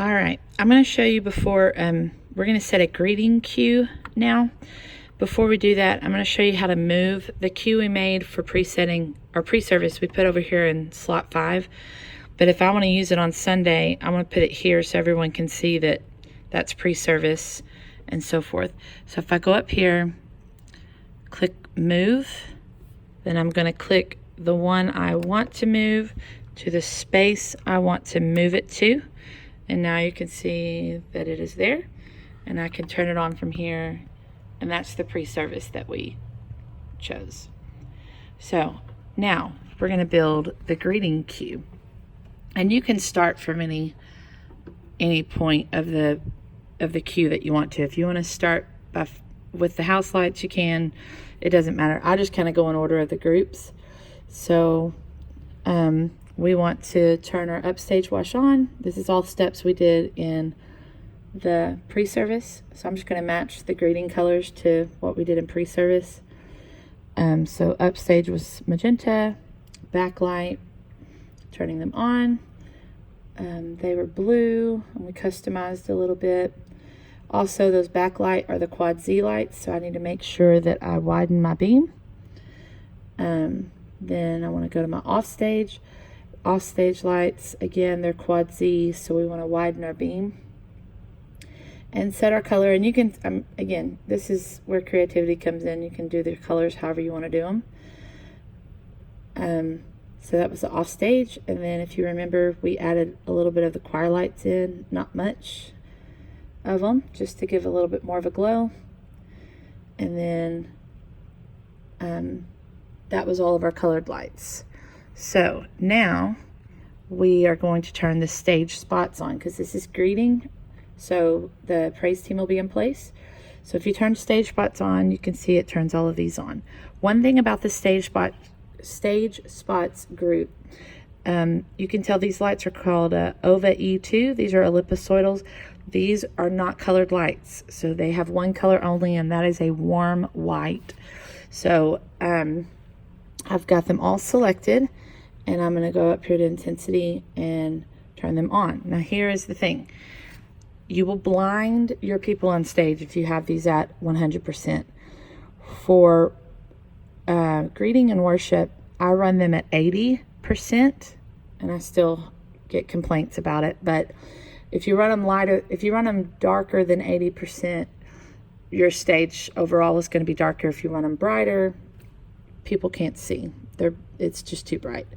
All right, I'm going to show you before, we're going to set a greeting cue now. Before we do that, I'm going to show you how to move the cue we made for presetting our pre-service. We put over here in slot 5, but if I want to use it on Sunday, I'm going to put it here so everyone can see that that's pre-service and so forth. So if I go up here, click move, then I'm going to click the one I want to move to the space I want to move it to. And now you can see that it is there, and I can turn it on from here, and that's the pre-service that we chose. So now we're going to build the greeting cue, and you can start from any point of the cue that you want to. If you want to start with the house lights, you can. It doesn't matter. I just kind of go in order of the groups. So we want to turn our upstage wash on. This is all steps we did in the pre-service. So I'm just going to match the greeting colors to what we did in pre-service. So upstage was magenta, backlight, turning them on. They were blue, and we customized a little bit. Also, those backlight are the quad Z lights, so I need to make sure that I widen my beam. Then I want to go to my offstage. Offstage lights, again, they're quad Z, so we want to widen our beam and set our color. And you can, again, this is where creativity comes in. You can do the colors however you want to do them. So that was the offstage, and then if you remember, we added a little bit of the choir lights in, not much of them, just to give a little bit more of a glow. And then that was all of our colored lights. So now we are going to turn the stage spots on, because this is greeting, so the praise team will be in place. So if you turn stage spots on, you can see it turns all of these on. One thing about the stage spots group, you can tell these lights are called OVA E2. These are ellipsoidals. These are not colored lights, so they have one color only, and that is a warm white. So I've got them all selected, and I'm going to go up here to intensity and turn them on. Now here is the thing. You will blind your people on stage if you have these at 100%. For greeting and worship, I run them at 80%, and I still get complaints about it. But if you run them lighter, if you run them darker than 80%, your stage overall is going to be darker. If you run them brighter, people can't see. It's just too bright.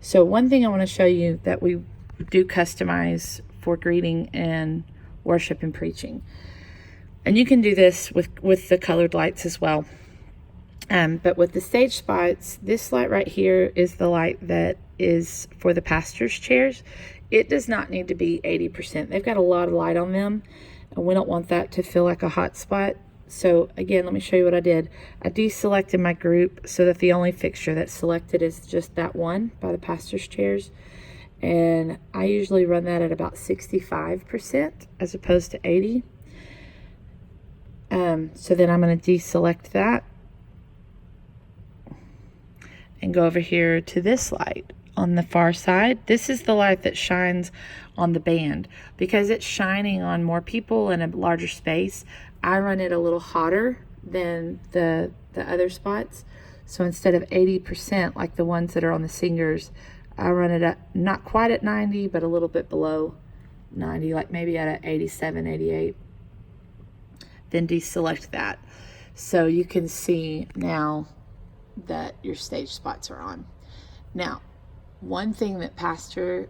So one thing I want to show you that we do customize for greeting and worship and preaching, and you can do this with the colored lights as well. But with the stage spots, this light right here is the light that is for the pastor's chairs. It does not need to be 80%. They've got a lot of light on them, and we don't want that to feel like a hot spot. So again, let me show you what I did. I deselected my group so that the only fixture that's selected is just that one by the pastor's chairs. And I usually run that at about 65% as opposed to 80. So then I'm going to deselect that and go over here to this light on the far side. This is the light that shines on the band. Because it's shining on more people in a larger space, I run it a little hotter than the other spots. So instead of 80% like the ones that are on the singers, I run it at not quite at 90, but a little bit below 90, like maybe at an 87, 88. Then deselect that. So you can see now that your stage spots are on. Now, one thing that Pastor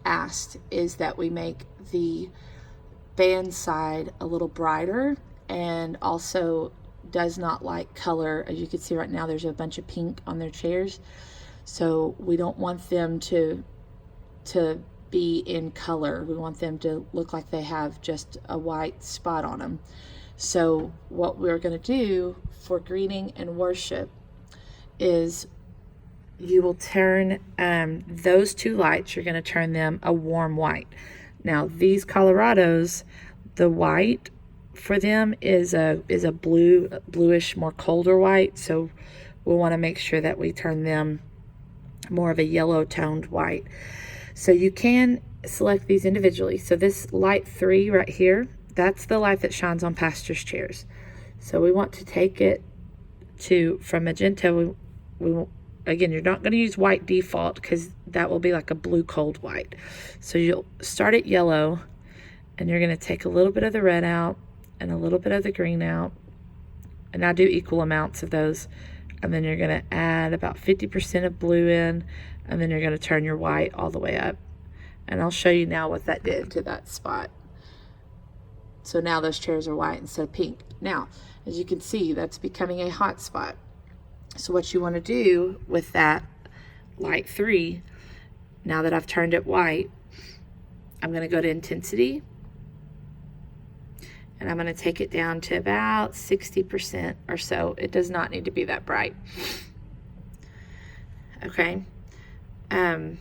asked is that we make the band side a little brighter, and also does not like color. As you can see right now, there's a bunch of pink on their chairs, so we don't want them to be in color. We want them to look like they have just a white spot on them. So what we're going to do for greeting and worship is you will turn those two lights, you're going to turn them a warm white. Now these Colorados, the white for them is a bluish, more colder white. So we'll want to make sure that we turn them more of a yellow toned white. So you can select these individually. So this light 3 right here, that's the light that shines on pastors' chairs. So we want to take it from magenta. Again, you're not going to use white default because that will be like a blue cold white. So you'll start at yellow, and you're going to take a little bit of the red out and a little bit of the green out, and I do equal amounts of those. And then you're going to add about 50% of blue in, and then you're going to turn your white all the way up. And I'll show you now what that did to that spot. So now those chairs are white instead of pink. Now, as you can see, that's becoming a hot spot. So what you want to do with that light 3, now that I've turned it white, I'm going to go to intensity, and I'm going to take it down to about 60% or so. It does not need to be that bright. Okay. And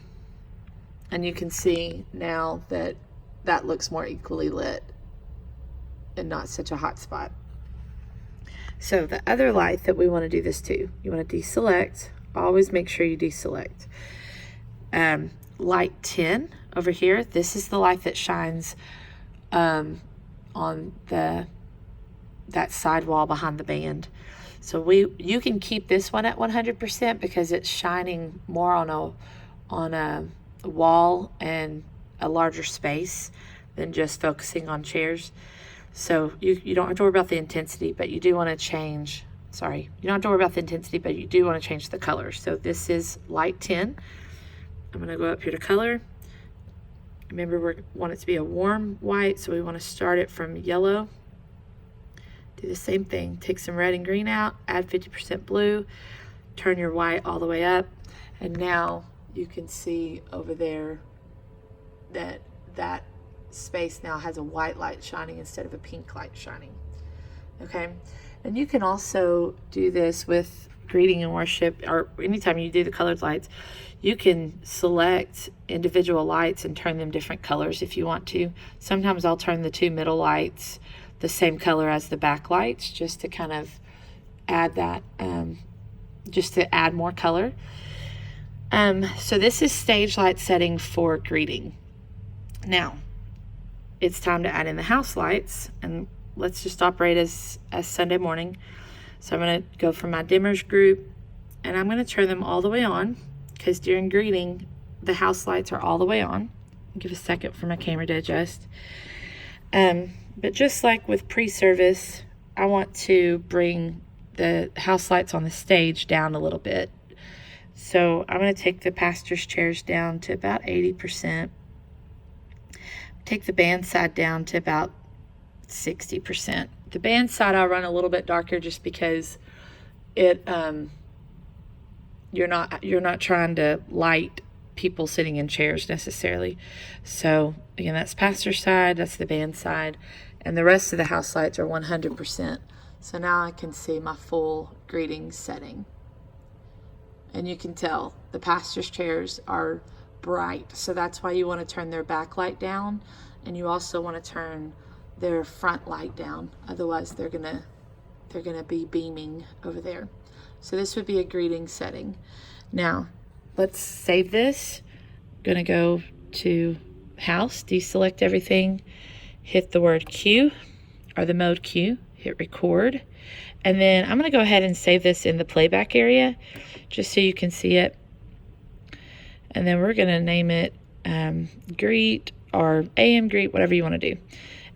you can see now that that looks more equally lit and not such a hot spot. So the other light that we want to do this to, you want to deselect. Always make sure you deselect. Light 10 over here, this is the light that shines on that side wall behind the band. So you can keep this one at 100% because it's shining more on a wall and a larger space than just focusing on chairs. So you don't have to worry about the intensity, but you do want to change, you don't have to worry about the intensity, but you do want to change the color. So this is light 10. I'm going to go up here to color. Remember, we want it to be a warm white, so we want to start it from yellow. Do the same thing. Take some red and green out, add 50% blue, turn your white all the way up, and now you can see over there that that space now has a white light shining instead of a pink light shining. Okay, and you can also do this with greeting and worship, or anytime you do the colored lights, you can select individual lights and turn them different colors if you want to. Sometimes I'll turn the 2 middle lights the same color as the back lights just to kind of add that, just to add more color. So this is stage light setting for greeting. Now, it's time to add in the house lights, and let's just operate as Sunday morning. So I'm going to go from my dimmers group, and I'm going to turn them all the way on because during greeting, the house lights are all the way on. I'll give a second for my camera to adjust. But just like with pre-service, I want to bring the house lights on the stage down a little bit. So I'm going to take the pastor's chairs down to about 80%. Take the band side down to about 60%. The band side I'll run a little bit darker just because it you're not trying to light people sitting in chairs necessarily. So again, that's pastor's side, that's the band side, and the rest of the house lights are 100%. So now I can see my full greeting setting. And you can tell the pastor's chairs are bright, so that's why you want to turn their backlight down, and you also want to turn their front light down, otherwise they're gonna be beaming over there. So this would be a greeting setting. Now let's save this. I'm gonna go to house, deselect everything, hit the word Q or the mode Q, hit record, and then I'm gonna go ahead and save this in the playback area just so you can see it. And then we're gonna name it greet or AM greet, whatever you want to do.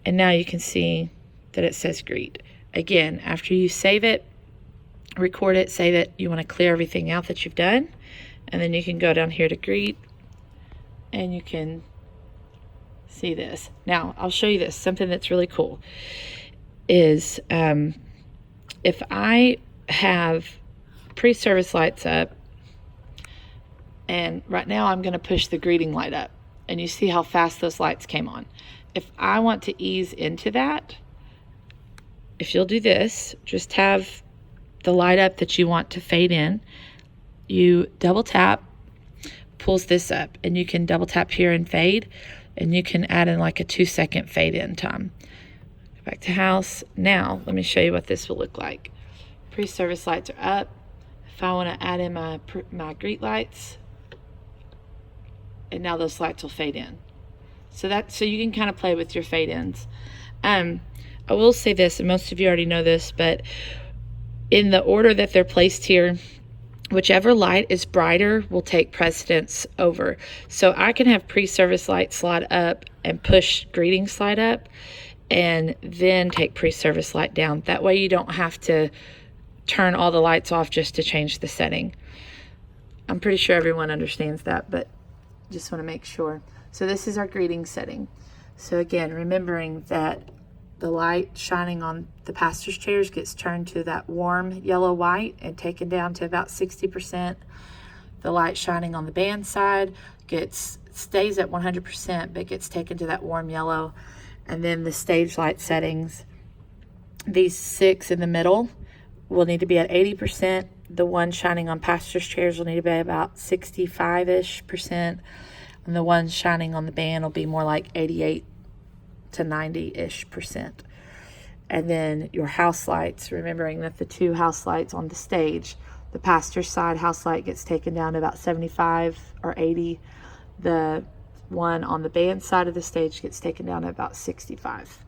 And now you can see that it says greet. Again, after you save it, record it, save it, you want to clear everything out that you've done, and then you can go down here to greet, and you can see this. Now I'll show you this. Something that's really cool is if I have pre-service lights up, and right now I'm going to push the greeting light up, and you see how fast those lights came on. If I want to ease into that, if you'll do this, just have the light up that you want to fade in, you double tap, pulls this up, and you can double tap here and fade, and you can add in like a 2-second fade in time. Go back to house. Now let me show you what this will look like. Pre-service lights are up. If I want to add in my greet lights, and now those lights will fade in. So you can kind of play with your fade ins. I will say this, and most of you already know this, but in the order that they're placed here, whichever light is brighter will take precedence over. So I can have pre-service light slide up and push greeting slide up, and then take pre-service light down. That way you don't have to turn all the lights off just to change the setting. I'm pretty sure everyone understands that, but just want to make sure. So this is our greeting setting. So again, remembering that the light shining on the pastor's chairs gets turned to that warm yellow white and taken down to about 60%. The light shining on the band side stays at 100%, but gets taken to that warm yellow. And then the stage light settings, these 6 in the middle will need to be at 80%. The one shining on pastor's chairs will need to be about 65-ish%. And the ones shining on the band will be more like 88 to 90-ish%. And then your house lights, remembering that the 2 house lights on the stage, the pastor's side house light gets taken down to about 75 or 80. The one on the band side of the stage gets taken down to about 65.